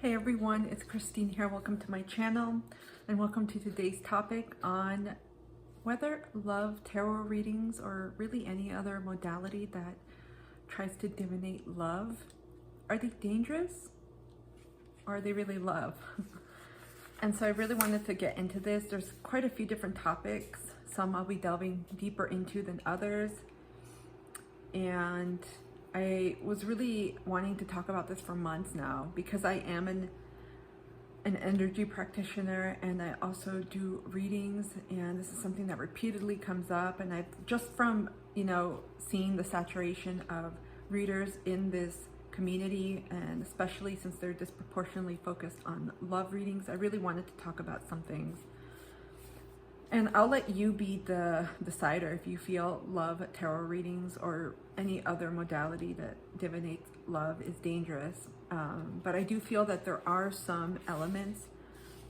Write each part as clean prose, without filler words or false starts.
Hey everyone, it's Christine here. Welcome to my channel and welcome to today's topic on whether love tarot readings or really any other modality that tries to divinate love, are they dangerous or are they really love? And so I really wanted to get into this. There's quite a few different topics. Some I'll be delving deeper into than others. And I was really wanting to talk about this for months now because I am an energy practitioner and I also do readings, and this is something that repeatedly comes up, and I've just from seeing the saturation of readers in this community, and especially since they're disproportionately focused on love readings, I really wanted to talk about some things. And I'll let you be the decider if you feel love tarot readings or any other modality that divinates love is dangerous. But I do feel that there are some elements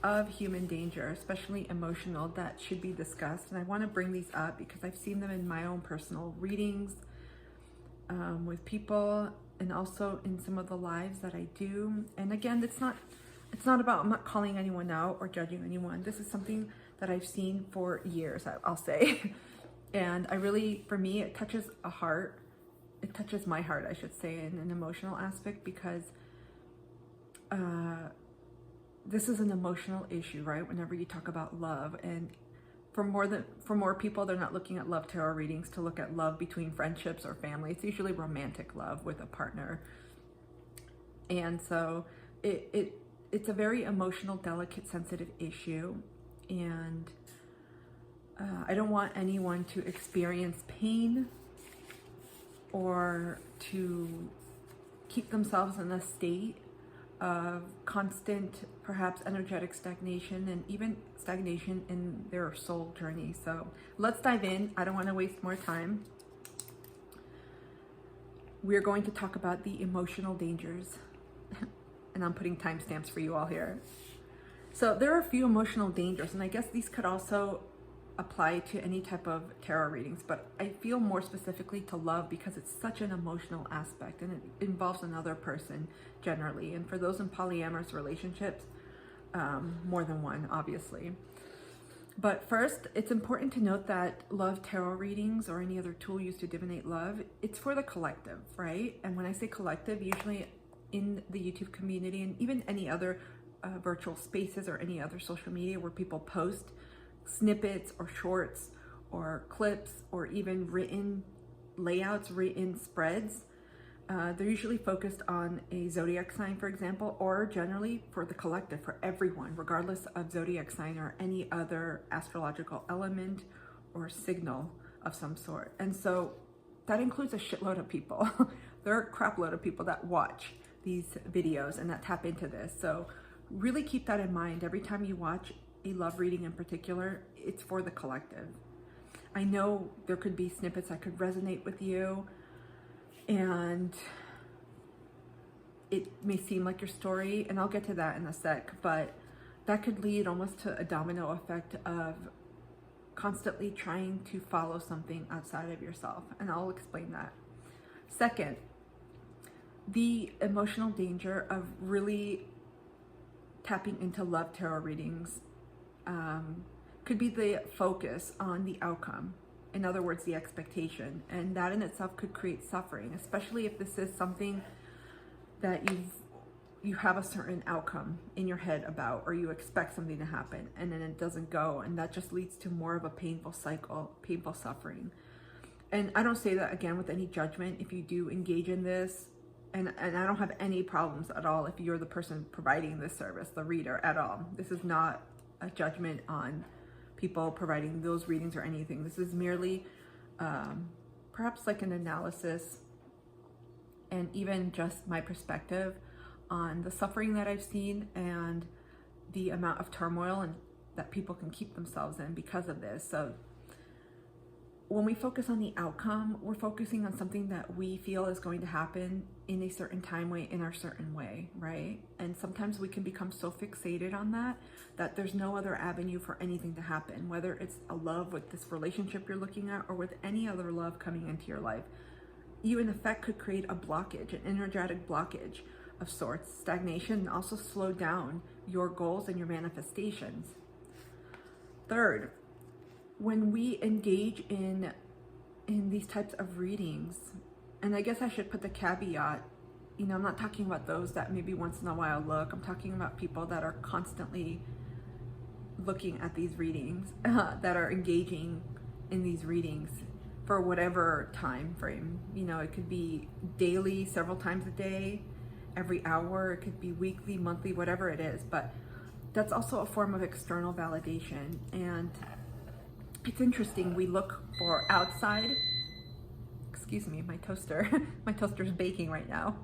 of human danger, especially emotional, that should be discussed. And I want to bring these up because I've seen them in my own personal readings with people, and also in some of the lives that I do. And again, it's not about, I'm not calling anyone out or judging anyone. This is something that I've seen for years, I'll say. And I really, for me, it touches a heart. It touches my heart, I should say, in an emotional aspect, because this is an emotional issue, right? Whenever you talk about love, and for more people, they're not looking at love tarot readings to look at love between friendships or family. It's usually romantic love with a partner. And so it's a very emotional, delicate, sensitive issue. And I don't want anyone to experience pain or to keep themselves in a state of constant, perhaps energetic stagnation, and even stagnation in their soul journey. So let's dive in. I don't want to waste more time. We're going to talk about the emotional dangers. And I'm putting timestamps for you all here. So there are a few emotional dangers, and I guess these could also apply to any type of tarot readings, but I feel more specifically to love because it's such an emotional aspect and it involves another person generally. And for those in polyamorous relationships, more than one, obviously. But first, it's important to note that love tarot readings or any other tool used to divinate love, it's for the collective, right? And when I say collective, usually in the YouTube community and even any other virtual spaces or any other social media where people post snippets or shorts or clips or even written layouts, written spreads, they're usually focused on a zodiac sign, for example, or generally for the collective, for everyone, regardless of zodiac sign or any other astrological element or signal of some sort. And so that includes a shitload of people. There are a crap load of people that watch these videos and that tap into this. So really keep that in mind every time you watch a love reading in particular. It's for the collective. I know there could be snippets that could resonate with you, and it may seem like your story, and I'll get to that in a sec, but that could lead almost to a domino effect of constantly trying to follow something outside of yourself, and I'll explain that. Second, the emotional danger of really tapping into love tarot readings could be the focus on the outcome. In other words, the expectation. And that in itself could create suffering, especially if this is something that you have a certain outcome in your head about, or you expect something to happen and then it doesn't go. And that just leads to more of a painful cycle, painful suffering. And I don't say that again with any judgment if you do engage in this. And I don't have any problems at all if you're the person providing this service, the reader, at all. This is not a judgment on people providing those readings or anything. This is merely perhaps like an analysis and even just my perspective on the suffering that I've seen and the amount of turmoil and that people can keep themselves in because of this. So when we focus on the outcome, we're focusing on something that we feel is going to happen in a certain time way, in our certain way, right? And sometimes we can become so fixated on that there's no other avenue for anything to happen, whether it's a love with this relationship you're looking at or with any other love coming into your life. You in effect could create a blockage, an energetic blockage of sorts, stagnation, and also slow down your goals and your manifestations. Third, when we engage in these types of readings, and I guess I should put the caveat, you know, I'm not talking about those that maybe once in a while look. I'm talking about people that are constantly looking at these readings, that are engaging in these readings for whatever time frame. You know, it could be daily, several times a day, every hour, it could be weekly, monthly, whatever it is. But that's also a form of external validation. And it's interesting, we look for outside, excuse me, my toaster's baking right now.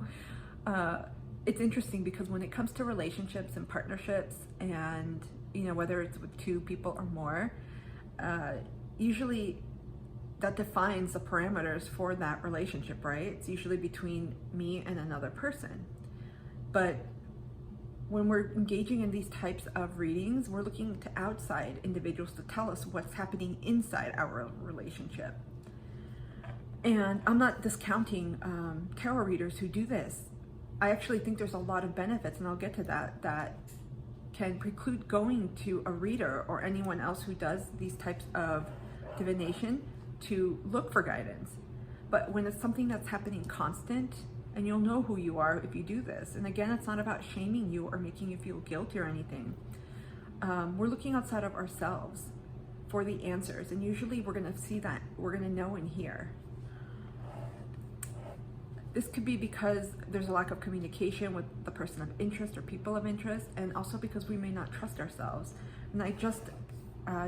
It's interesting because when it comes to relationships and partnerships, and you know, whether it's with two people or more, usually that defines the parameters for that relationship, right? It's usually between me and another person. But when we're engaging in these types of readings, we're looking to outside individuals to tell us what's happening inside our relationship. And I'm not discounting tarot readers who do this. I actually think there's a lot of benefits, and I'll get to that can preclude going to a reader or anyone else who does these types of divination to look for guidance. But when it's something that's happening constant, and you'll know who you are if you do this. And again, it's not about shaming you or making you feel guilty or anything. We're looking outside of ourselves for the answers. And usually we're gonna see that, we're gonna know and hear. This could be because there's a lack of communication with the person of interest or people of interest, and also because we may not trust ourselves. And I just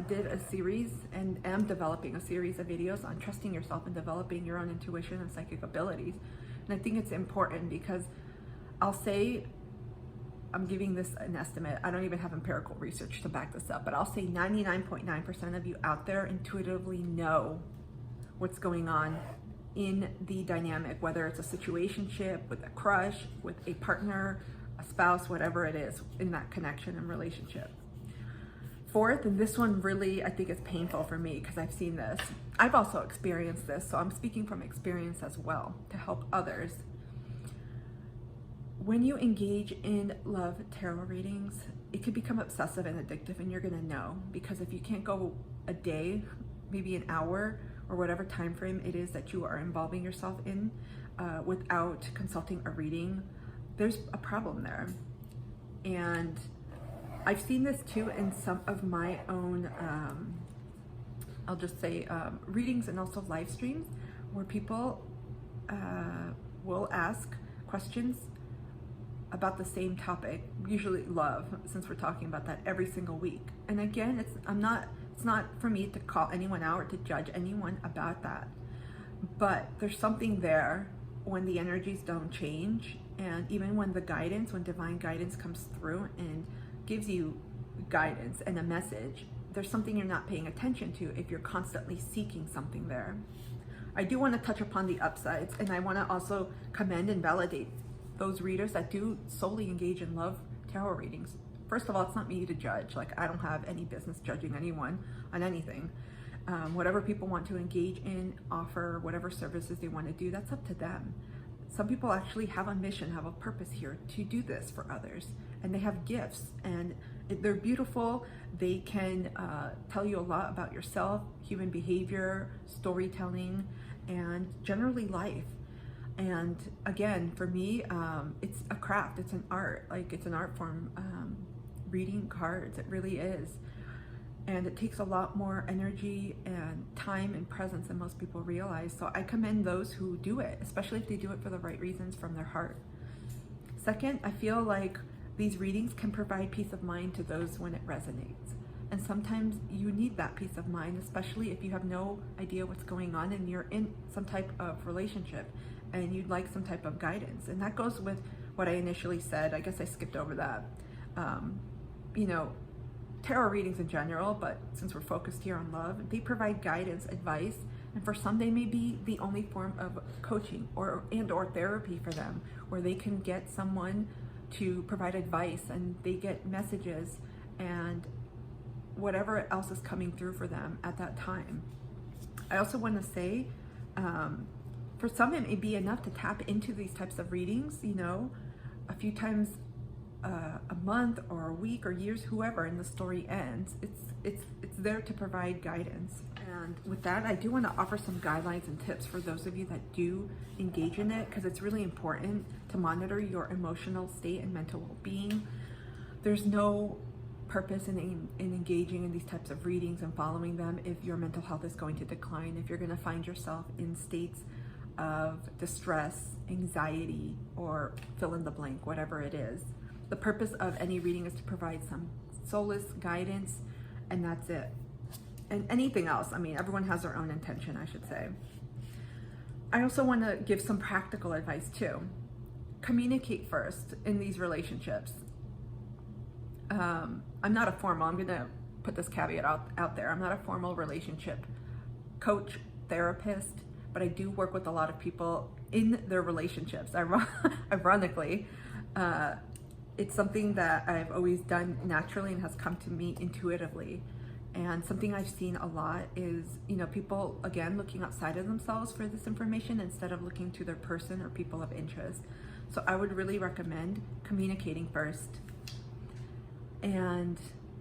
did a series and am developing a series of videos on trusting yourself and developing your own intuition and psychic abilities. And I think it's important because I'll say, I'm giving this an estimate, I don't even have empirical research to back this up, but I'll say 99.9% of you out there intuitively know what's going on in the dynamic, whether it's a situationship, with a crush, with a partner, a spouse, whatever it is in that connection and relationship. Fourth, and this one really I think is painful for me because I've seen this. I've also experienced this, so I'm speaking from experience as well to help others. When you engage in love tarot readings, it can become obsessive and addictive, and you're gonna know, because if you can't go a day, maybe an hour, or whatever time frame it is that you are involving yourself in without consulting a reading, there's a problem there. And I've seen this too in some of my own, I'll just say readings and also live streams, where people will ask questions about the same topic, usually love, since we're talking about that every single week. And again, it's not for me to call anyone out or to judge anyone about that. But there's something there when the energies don't change, and even when the guidance, when divine guidance comes through and gives you guidance and a message, there's something you're not paying attention to if you're constantly seeking something there. I do want to touch upon the upsides, and I want to also commend and validate those readers that do solely engage in love tarot readings. First of all, it's not me to judge. Like, I don't have any business judging anyone on anything. Whatever people want to engage in, offer, whatever services they want to do, that's up to them. Some people actually have a mission, have a purpose here to do this for others, and they have gifts, and they're beautiful. They can tell you a lot about yourself, human behavior, storytelling, and generally life. And again, for me, it's a craft, it's an art, like it's an art form. Reading cards, it really is. And it takes a lot more energy and time and presence than most people realize. So I commend those who do it, especially if they do it for the right reasons from their heart. Second, I feel like these readings can provide peace of mind to those when it resonates. And sometimes you need that peace of mind, especially if you have no idea what's going on and you're in some type of relationship and you'd like some type of guidance. And that goes with what I initially said. I guess I skipped over that. You know, tarot readings in general, but since we're focused here on love, they provide guidance, advice, and for some they may be the only form of coaching or therapy for them, where they can get someone to provide advice and they get messages and whatever else is coming through for them at that time. I also want to say, for some it may be enough to tap into these types of readings, you know, a few times a month or a week or years, whoever, and the story ends. It's there to provide guidance. And with that, I do want to offer some guidelines and tips for those of you that do engage in it, because it's really important to monitor your emotional state and mental well-being. There's no purpose in engaging in these types of readings and following them if your mental health is going to decline, if you're going to find yourself in states of distress, anxiety, or fill in the blank, whatever it is. The purpose of any reading is to provide some solace, guidance, and that's it. And anything else, I mean, everyone has their own intention, I should say. I also want to give some practical advice too. Communicate first in these relationships. I'm not a formal, I'm going to put this caveat out there. I'm not a formal relationship coach, therapist, but I do work with a lot of people in their relationships. Ironically, it's something that I've always done naturally and has come to me intuitively. And something I've seen a lot is, people, again, looking outside of themselves for this information instead of looking to their person or people of interest. So I would really recommend communicating first. And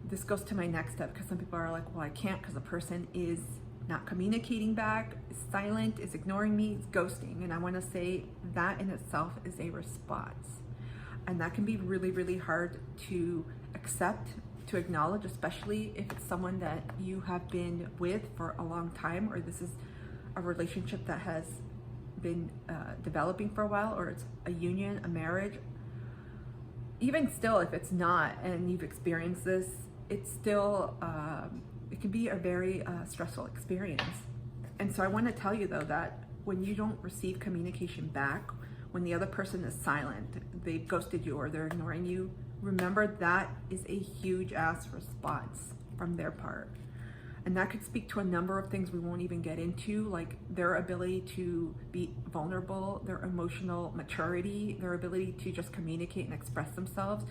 this goes to my next step, because some people are like, well, I can't because the person is not communicating back, is silent, is ignoring me, is ghosting. And I want to say that in itself is a response. And that can be really, really hard to accept, to acknowledge, especially if it's someone that you have been with for a long time, or this is a relationship that has been developing for a while, or it's a union, a marriage. Even still, if it's not, and you've experienced this, it's still, it can be a very stressful experience. And so I want to tell you though, that when you don't receive communication back, when the other person is silent, they've ghosted you or they're ignoring you, remember that is a huge ass response from their part. And that could speak to a number of things we won't even get into, like their ability to be vulnerable, their emotional maturity, their ability to just communicate and express themselves.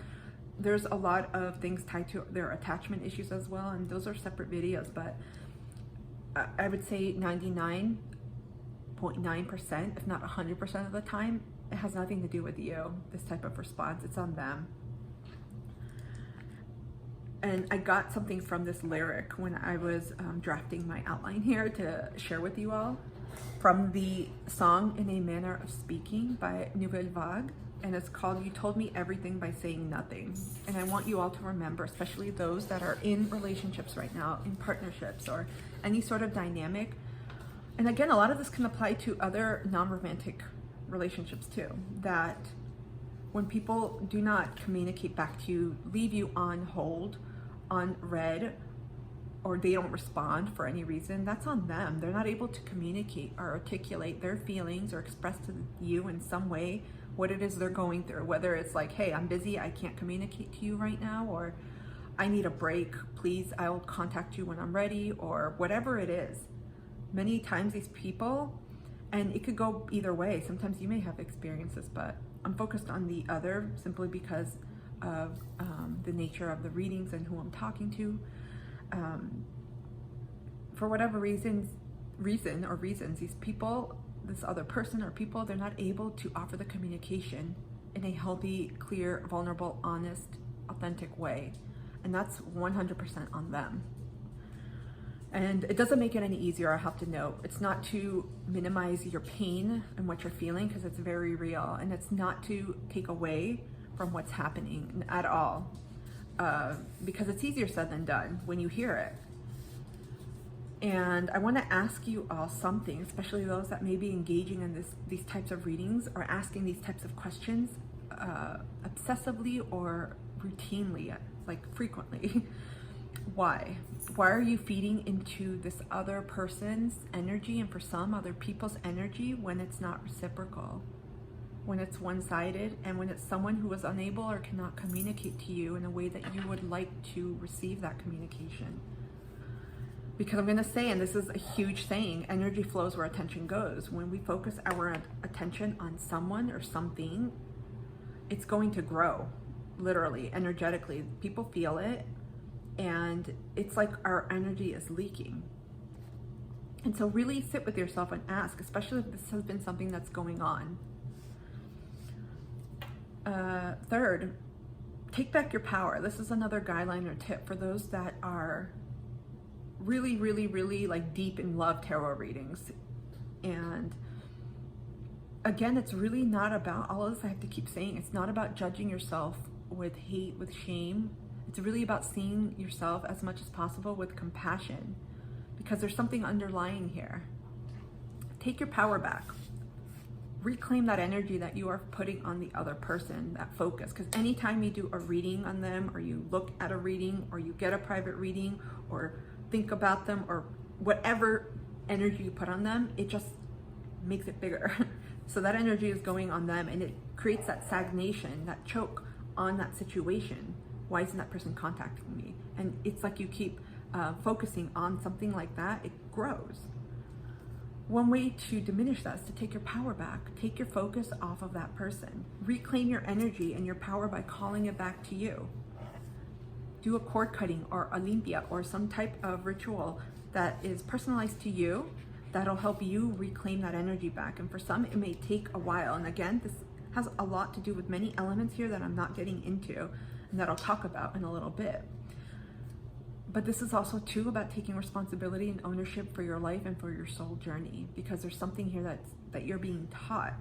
There's a lot of things tied to their attachment issues as well, and those are separate videos, but I would say 99.9%, if not 100% of the time, it has nothing to do with you, this type of response. It's on them. And I got something from this lyric when I was drafting my outline here to share with you all, from the song In a Manner of Speaking by Nouvelle Vague, and it's called You Told Me Everything by Saying Nothing. And I want you all to remember, especially those that are in relationships right now, in partnerships or any sort of dynamic. And again, a lot of this can apply to other non-romantic relationships too, that when people do not communicate back to you, leave you on hold, on read, or they don't respond for any reason, that's on them. They're not able to communicate or articulate their feelings or express to you in some way what it is they're going through. Whether it's like, hey, I'm busy, I can't communicate to you right now, or I need a break, please, I'll contact you when I'm ready, or whatever it is. Many times these people, and it could go either way, sometimes you may have experiences, but I'm focused on the other simply because of the nature of the readings and who I'm talking to. For whatever reasons, these people, this other person or people, they're not able to offer the communication in a healthy, clear, vulnerable, honest, authentic way. And that's 100% on them. And it doesn't make it any easier, I have to note. It's not to minimize your pain and what you're feeling, because it's very real. And it's not to take away from what's happening at all. Because it's easier said than done when you hear it. And I want to ask you all something, especially those that may be engaging in these types of readings or asking these types of questions obsessively or routinely, like frequently. Why? Why are you feeding into this other person's energy, and for some other people's energy, when it's not reciprocal, when it's one-sided, and when it's someone who is unable or cannot communicate to you in a way that you would like to receive that communication? Because I'm going to say, and this is a huge saying, energy flows where attention goes. When we focus our attention on someone or something, it's going to grow, literally, energetically. People feel it, and it's like our energy is leaking. And so really sit with yourself and ask, especially if this has been something that's going on. Third, take back your power. This is another guideline or tip for those that are really, really, really like deep in love tarot readings. And again, it's really not about, all of this I have to keep saying, it's not about judging yourself with hate, with shame. It's really about seeing yourself as much as possible with compassion, because there's something underlying here. Take your power back. Reclaim that energy that you are putting on the other person, that focus. Because anytime you do a reading on them, or you look at a reading, or you get a private reading, or think about them, or whatever energy you put on them, it just makes it bigger. So that energy is going on them, and it creates that stagnation, that choke on that situation. Why isn't that person contacting me? And it's like you keep focusing on something like that, it grows. One way to diminish that is to take your power back. Take your focus off of that person. Reclaim your energy and your power by calling it back to you. Do a cord cutting or a limpia or some type of ritual that is personalized to you that'll help you reclaim that energy back. And for some, it may take a while. And again, this has a lot to do with many elements here that I'm not getting into and that I'll talk about in a little bit. But this is also too about taking responsibility and ownership for your life and for your soul journey, because there's something here that you're being taught.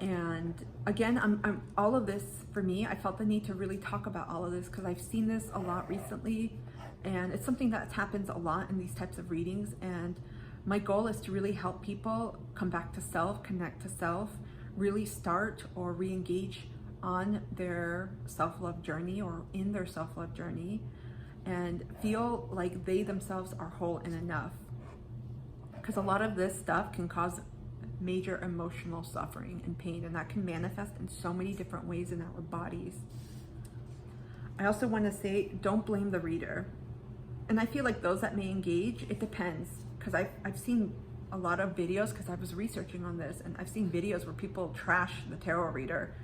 And again, I'm all of this, for me, I felt the need to really talk about all of this because I've seen this a lot recently, and it's something that happens a lot in these types of readings. And my goal is to really help people come back to self, connect to self, really start or re-engage on their self-love journey or in their self-love journey, and feel like they themselves are whole and enough. Because a lot of this stuff can cause major emotional suffering and pain, and that can manifest in so many different ways in our bodies. I also want to say, don't blame the reader. And I feel like those that may engage, it depends. Because I've seen a lot of videos, because I was researching on this, and I've seen videos where people trash the tarot reader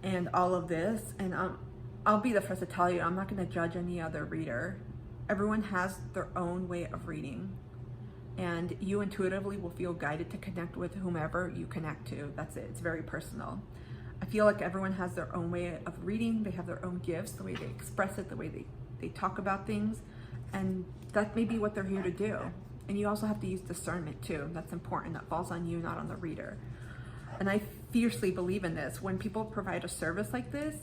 and all of this. And I'll be the first to tell you, I'm not going to judge any other reader. Everyone has their own way of reading, and you intuitively will feel guided to connect with whomever you connect to. That's it. It's very personal. I feel like everyone has their own way of reading. They have their own gifts, the way they express it, the way they talk about things, and that may be what they're here to do. And you also have to use discernment too. That's important. That falls on you, not on the reader. And I fiercely believe in this. When people provide a service like this,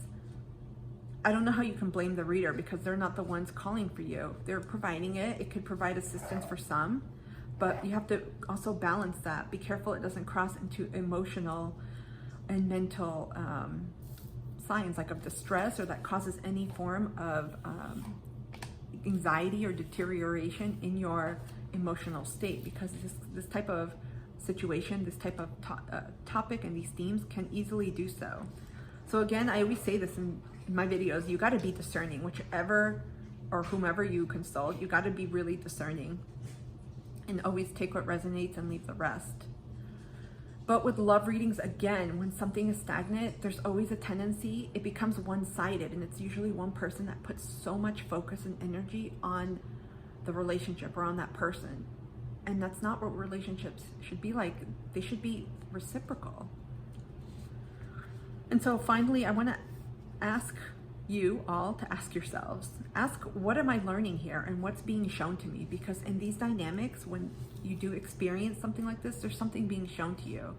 I don't know how you can blame the reader, because they're not the ones calling for you. They're providing it. It could provide assistance for some, but you have to also balance that. Be careful it doesn't cross into emotional and mental signs like of distress, or that causes any form of anxiety or deterioration in your emotional state, because this type of situation, this type of topic and these themes can easily do so. So again, I always say this in my videos, you got to be discerning. Whichever or whomever you consult, you got to be really discerning, and always take what resonates and leave the rest. But with love readings, again, when something is stagnant, there's always a tendency, it becomes one-sided, and it's usually one person that puts so much focus and energy on the relationship or on that person. And that's not what relationships should be like. They should be reciprocal. And so finally, I want to ask you all to ask yourselves, ask, what am I learning here and what's being shown to me? Because in these dynamics, when you do experience something like this, there's something being shown to you.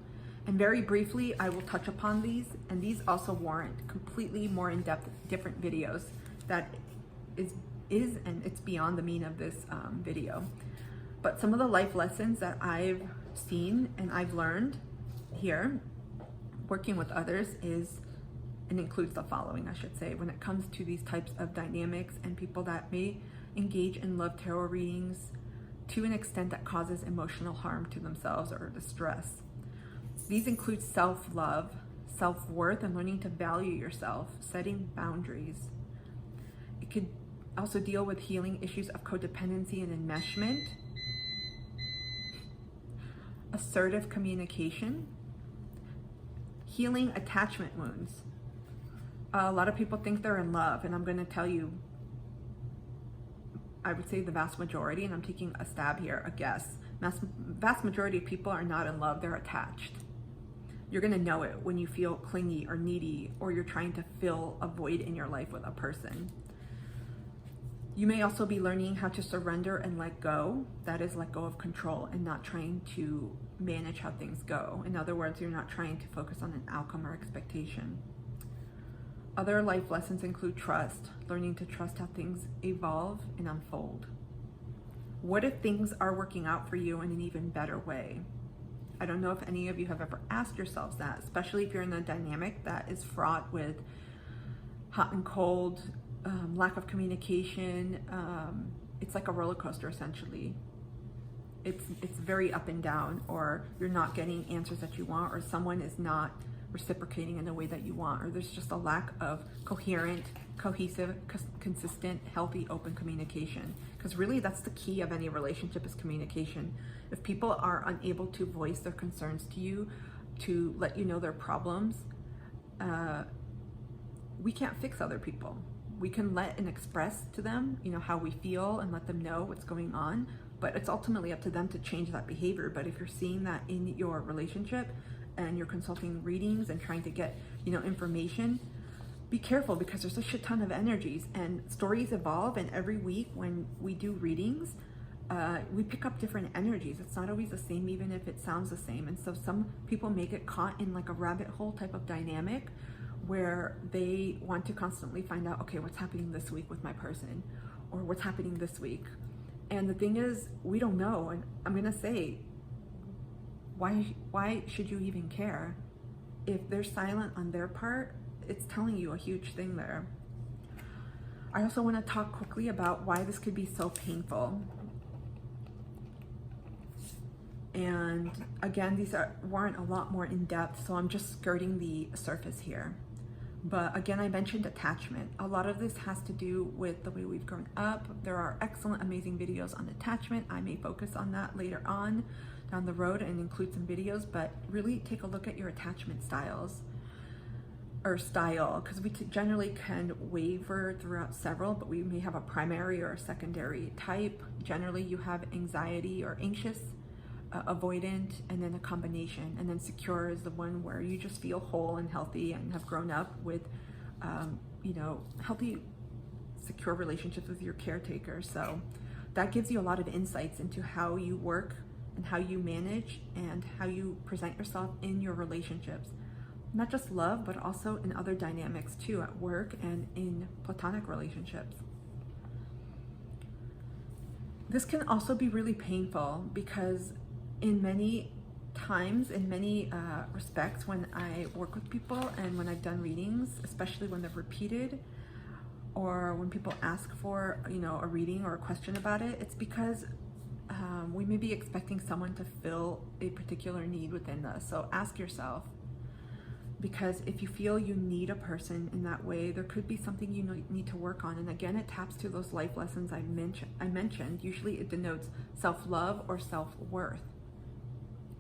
And very briefly, I will touch upon these, and these also warrant completely more in-depth, different videos that is and it's beyond the mean of this video. But some of the life lessons that I've seen and I've learned here, working with others, is, and includes the following, I should say, when it comes to these types of dynamics and people that may engage in love tarot readings to an extent that causes emotional harm to themselves or distress. These include self-love, self-worth, and learning to value yourself, setting boundaries. It could also deal with healing issues of codependency and enmeshment, assertive communication, healing attachment wounds. A lot of people think they're in love, and I'm going to tell you, I would say the vast majority, and I'm taking a stab here, a guess, vast majority of people are not in love, they're attached. You're going to know it when you feel clingy or needy, or you're trying to fill a void in your life with a person. You may also be learning how to surrender and let go. That is, let go of control and not trying to manage how things go. In other words, you're not trying to focus on an outcome or expectation. Other life lessons include trust, learning to trust how things evolve and unfold. What if things are working out for you in an even better way? I don't know if any of you have ever asked yourselves that, especially if you're in a dynamic that is fraught with hot and cold, lack of communication. It's like a roller coaster, essentially. It's very up and down, or you're not getting answers that you want, or someone is not reciprocating in the way that you want, or there's just a lack of coherent, cohesive, consistent, healthy, open communication. Because really, that's the key of any relationship, is communication. If people are unable to voice their concerns to you, to let you know their problems, we can't fix other people. We can let and express to them, how we feel, and let them know what's going on, but it's ultimately up to them to change that behavior. But if you're seeing that in your relationship and you're consulting readings and trying to get, information, be careful, because there's a shit ton of energies and stories evolve. And every week when we do readings, we pick up different energies. It's not always the same, even if it sounds the same. And so some people may get caught in like a rabbit hole type of dynamic, where they want to constantly find out, okay, what's happening this week with my person, or what's happening this week. And the thing is, we don't know. And I'm gonna say, why should you even care? If they're silent on their part, it's telling you a huge thing there. I also want to talk quickly about why this could be so painful. And again, these weren't a lot more in depth, so I'm just skirting the surface here. But again, I mentioned attachment. A lot of this has to do with the way we've grown up. There are excellent, amazing videos on attachment. I may focus on that later on down the road and include some videos, but really take a look at your attachment styles, or style, because we generally can waver throughout several, but we may have a primary or a secondary type. Generally, you have anxiety or anxious, avoidant, and then a combination. And then secure is the one where you just feel whole and healthy and have grown up with, healthy, secure relationships with your caretaker. So that gives you a lot of insights into how you work and how you manage and how you present yourself in your relationships. Not just love, but also in other dynamics too, at work and in platonic relationships. This can also be really painful, because in many times, in many respects, when I work with people and when I've done readings, especially when they're repeated, or when people ask for, a reading or a question about it, it's because we may be expecting someone to fill a particular need within us. So ask yourself, because if you feel you need a person in that way, there could be something you need to work on. And again, it taps to those life lessons I mentioned. Usually it denotes self-love or self-worth.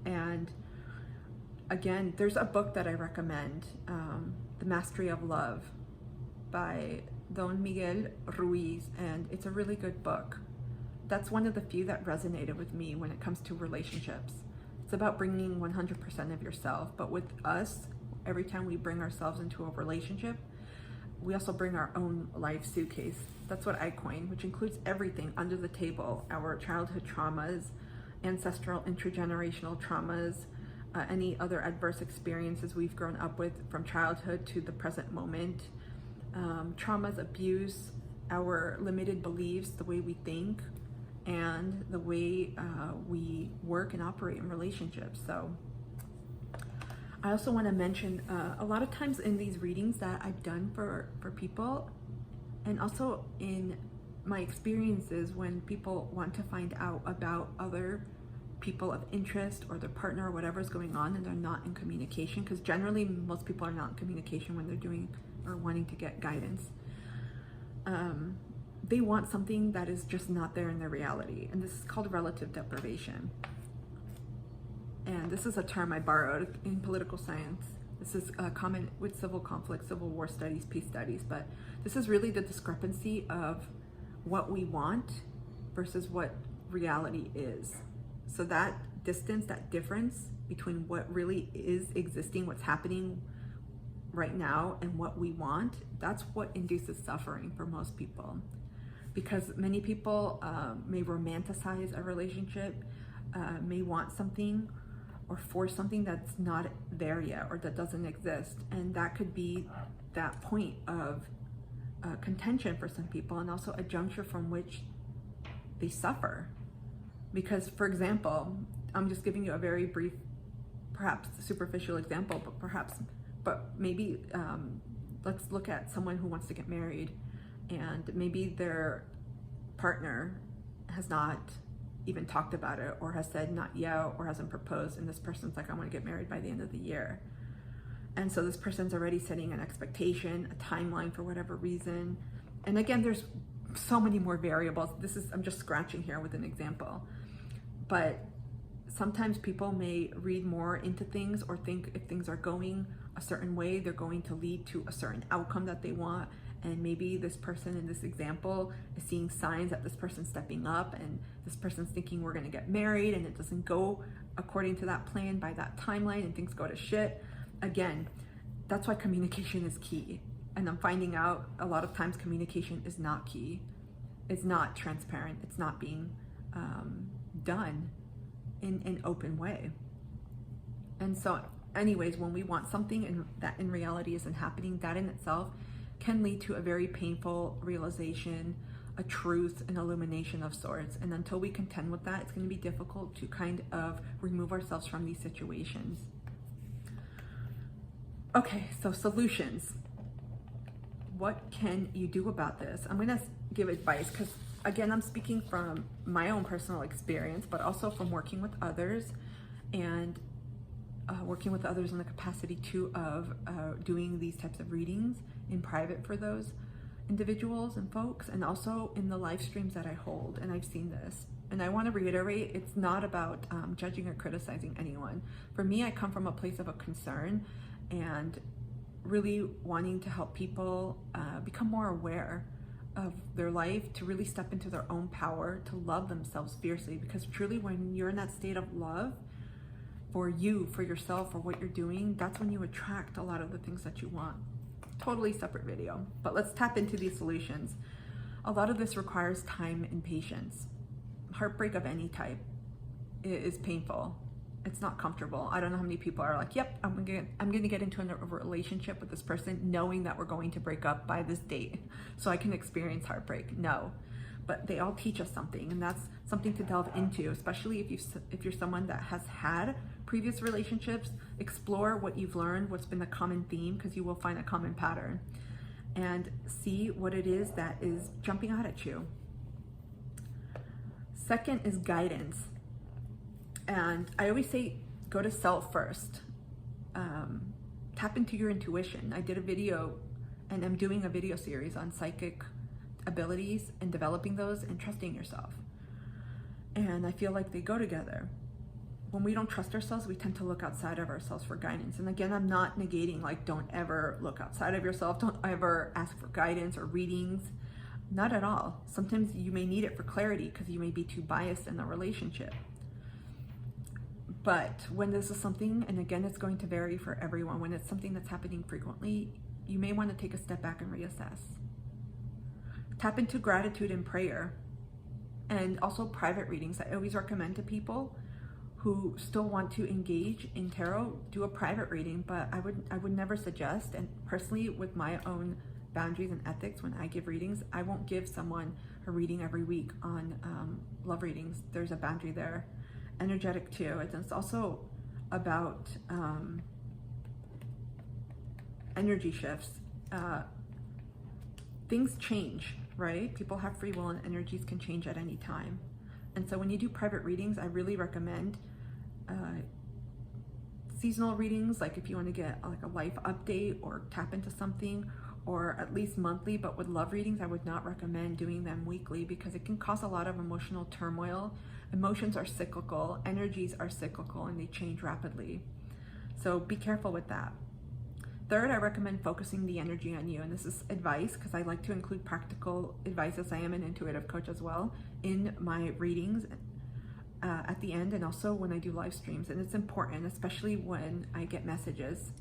And again, there's a book that I recommend, The Mastery of Love by Don Miguel Ruiz, and it's a really good book. That's one of the few that resonated with me when it comes to relationships. It's about bringing 100% of yourself, but with us, every time we bring ourselves into a relationship, we also bring our own life suitcase. That's what I coined, which includes everything under the table: our childhood traumas, ancestral intergenerational traumas, any other adverse experiences we've grown up with from childhood to the present moment, traumas, abuse, our limited beliefs, the way we think, and the way we work and operate in relationships. So I also want to mention a lot of times in these readings that I've done for people, and also in my experiences when people want to find out about other people of interest or their partner or whatever's going on, and they're not in communication, because generally most people are not in communication when they're doing or wanting to get guidance. They want something that is just not there in their reality, and this is called relative deprivation. And this is a term I borrowed in political science. This is common with civil conflict, civil war studies, peace studies, but this is really the discrepancy of what we want versus what reality is. So that distance, that difference, between what really is existing, what's happening right now, and what we want, that's what induces suffering for most people. Because many people may romanticize a relationship, may want something or force something that's not there yet or that doesn't exist. And that could be that point of contention for some people, and also a juncture from which they suffer. Because, for example, I'm just giving you a very brief, perhaps superficial example, but maybe let's look at someone who wants to get married, and maybe their partner has not even talked about it, or has said not yet, or hasn't proposed, and this person's like, I want to get married by the end of the year. And so this person's already setting an expectation, a timeline for whatever reason. And again, there's so many more variables. I'm just scratching here with an example. But sometimes people may read more into things, or think if things are going a certain way, they're going to lead to a certain outcome that they want. And maybe this person in this example is seeing signs that this person's stepping up, and this person's thinking we're going to get married, and it doesn't go according to that plan by that timeline, and things go to shit. Again, that's why communication is key. And I'm finding out a lot of times communication is not key. It's not transparent. It's not being done in an open way. And so anyways, when we want something and that in reality isn't happening, that in itself can lead to a very painful realization, a truth, an illumination of sorts. And until we contend with that, it's going to be difficult to kind of remove ourselves from these situations. Okay, so solutions. What can you do about this? I'm going to give advice because, again, I'm speaking from my own personal experience, but also from working with others, and working with others in the capacity too of doing these types of readings in private for those individuals and folks, and also in the live streams that I hold. And I've seen this, and I want to reiterate, it's not about judging or criticizing anyone. For me, I come from a place of a concern and really wanting to help people become more aware of their life, to really step into their own power, to love themselves fiercely. Because truly, when you're in that state of love for you, for yourself, for what you're doing, that's when you attract a lot of the things that you want. Totally separate video, but let's tap into these solutions. A lot of this requires time and patience. Heartbreak of any type is painful. It's not comfortable. I don't know how many people are like, yep, I'm gonna get into a relationship with this person knowing that we're going to break up by this date so I can experience heartbreak. No, but they all teach us something, and that's something to delve into, especially if you're someone that has had previous relationships. Explore what you've learned, what's been the common theme, because you will find a common pattern, and see what it is that is jumping out at you. Second is guidance. And I always say, go to self first. Tap into your intuition. I did a video, and I'm doing a video series on psychic abilities and developing those and trusting yourself. And I feel like they go together. When we don't trust ourselves, we tend to look outside of ourselves for guidance. And again, I'm not negating, like, don't ever look outside of yourself. Don't ever ask for guidance or readings. Not at all. Sometimes you may need it for clarity because you may be too biased in the relationship. But when this is something, and again, it's going to vary for everyone, when it's something that's happening frequently, you may want to take a step back and reassess. Tap into gratitude and prayer, and also private readings. I always recommend to people who still want to engage in tarot, do a private reading, but I would never suggest, and personally with my own boundaries and ethics, when I give readings, I won't give someone a reading every week on love readings. There's a boundary there. Energetic too. It's also about energy shifts. Things change, right? People have free will, and energies can change at any time. And so when you do private readings, I really recommend seasonal readings, like if you want to get like a life update or tap into something, or at least monthly. But with love readings, I would not recommend doing them weekly because it can cause a lot of emotional turmoil. Emotions are cyclical, energies are cyclical, and they change rapidly. So be careful with that. Third, I recommend focusing the energy on you. And this is advice because I like to include practical advice, as I am an intuitive coach as well, in my readings. at the end, and also when I do live streams. And it's important, especially when I get messages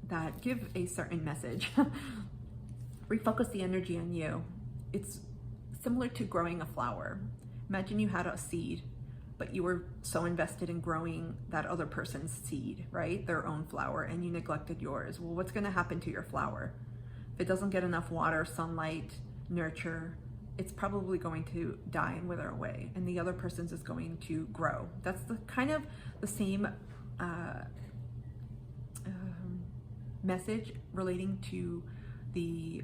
that give a certain message. Refocus the energy on you. It's similar to growing a flower. Imagine you had a seed, but you were so invested in growing that other person's seed, right? Their own flower, and you neglected yours. Well, what's gonna happen to your flower? If it doesn't get enough water, sunlight, nurture, it's probably going to die and wither away, and the other person's is going to grow. That's the kind of the same message relating to the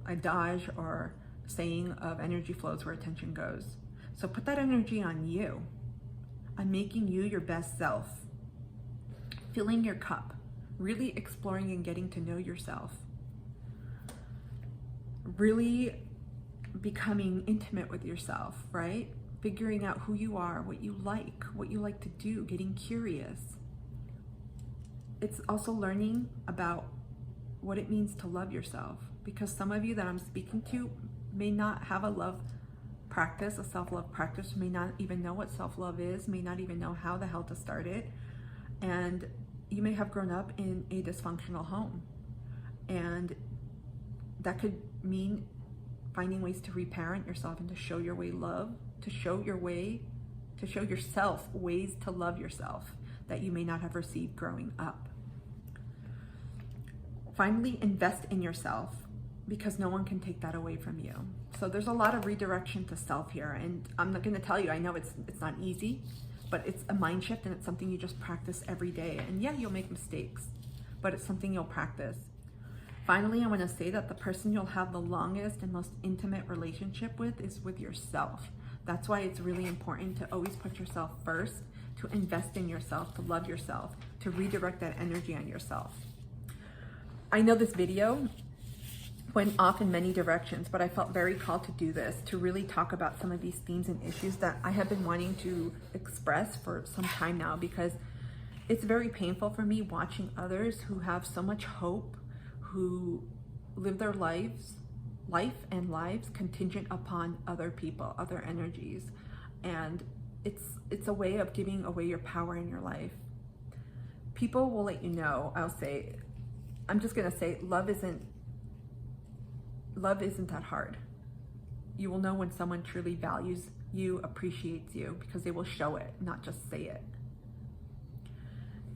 adage or saying of energy flows where attention goes. So put that energy on you, on making you your best self, filling your cup, really exploring and getting to know yourself, really becoming intimate with yourself, right? Figuring out who you are, what you like to do, getting curious. It's also learning about what it means to love yourself, because some of you that I'm speaking to may not have a love practice, a self-love practice, may not even know what self-love is, may not even know how the hell to start it. And you may have grown up in a dysfunctional home, and that could mean finding ways to reparent yourself and to show your way love, to show yourself ways to love yourself that you may not have received growing up. Finally, invest in yourself, because no one can take that away from you. So there's a lot of redirection to self here, and I'm not gonna tell you, I know it's not easy, but it's a mind shift, and it's something you just practice every day. And yeah, you'll make mistakes, but it's something you'll practice. Finally, I wanna say that the person you'll have the longest and most intimate relationship with is with yourself. That's why it's really important to always put yourself first, to invest in yourself, to love yourself, to redirect that energy on yourself. I know this video went off in many directions, but I felt very called to do this, to really talk about some of these themes and issues that I have been wanting to express for some time now, because it's very painful for me watching others who have so much hope, who live their life and lives contingent upon other people, other energies. And it's a way of giving away your power in your life. People will let you know, I'm just gonna say, love isn't that hard. You will know when someone truly values you, appreciates you, because they will show it, not just say it.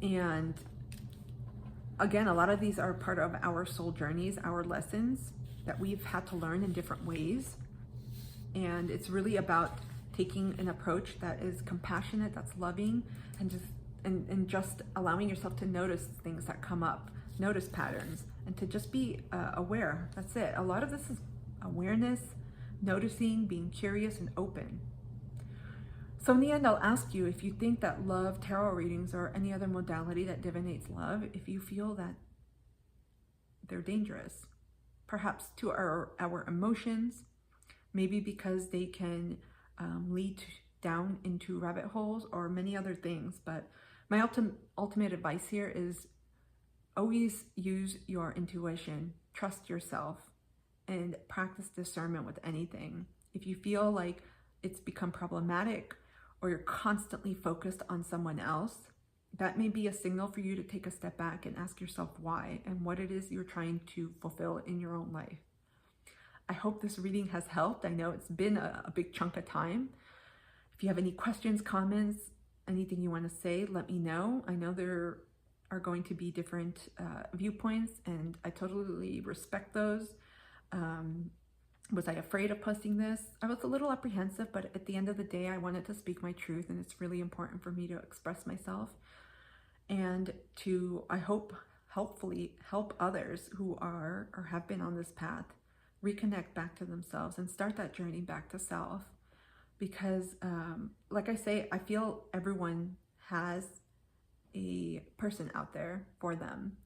And again, a lot of these are part of our soul journeys, our lessons that we've had to learn in different ways. And it's really about taking an approach that is compassionate, that's loving, and just allowing yourself to notice things that come up, notice patterns, and to just be aware. That's it. A lot of this is awareness, noticing, being curious and open. So in the end, I'll ask you if you think that love, tarot readings, or any other modality that divinates love, if you feel that they're dangerous, perhaps to our emotions, maybe because they can lead down into rabbit holes or many other things. But my ultimate advice here is always use your intuition, trust yourself, and practice discernment with anything. If you feel like it's become problematic, or you're constantly focused on someone else, that may be a signal for you to take a step back and ask yourself why and what it is you're trying to fulfill in your own life. I hope this reading has helped. I know it's been a big chunk of time. If you have any questions, comments, anything you want to say, let me know. I know there are going to be different viewpoints, and I totally respect those. Was I afraid of posting this? I was a little apprehensive, but at the end of the day, I wanted to speak my truth, and it's really important for me to express myself and to, I hope, hopefully help others who are or have been on this path reconnect back to themselves and start that journey back to self. Because like I say, I feel everyone has a person out there for them,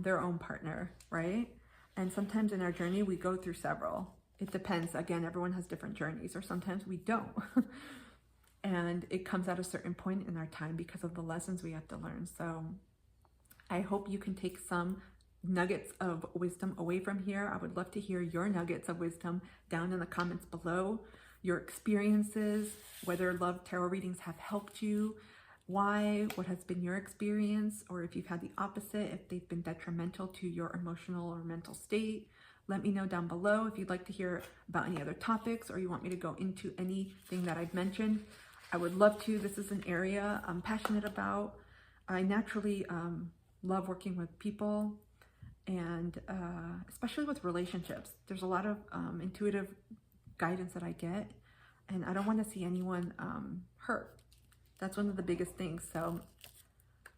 their own partner, right? And sometimes in our journey, we go through several. It depends. Again, everyone has different journeys, or sometimes we don't. And it comes at a certain point in our time because of the lessons we have to learn. So I hope you can take some nuggets of wisdom away from here. I would love to hear your nuggets of wisdom down in the comments below. your experiences, whether love tarot readings have helped you, why, what has been your experience, or if you've had the opposite, if they've been detrimental to your emotional or mental state. Let me know down below if you'd like to hear about any other topics or you want me to go into anything that I've mentioned. I would love to. This is an area I'm passionate about. I naturally love working with people, and especially with relationships. There's a lot of intuitive guidance that I get, and I don't want to see anyone hurt. That's one of the biggest things. So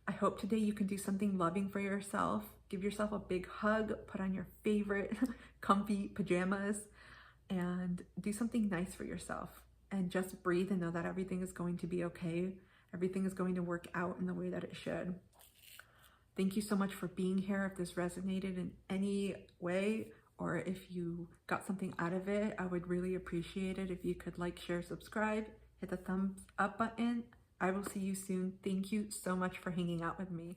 I hope today you can do something loving for yourself. Give yourself a big hug, put on your favorite comfy pajamas, and do something nice for yourself. And just breathe and know that everything is going to be okay. Everything is going to work out in the way that it should. Thank you so much for being here. If this resonated in any way, or if you got something out of it, I would really appreciate it if you could like, share, subscribe, hit the thumbs up button. I will see you soon. Thank you so much for hanging out with me.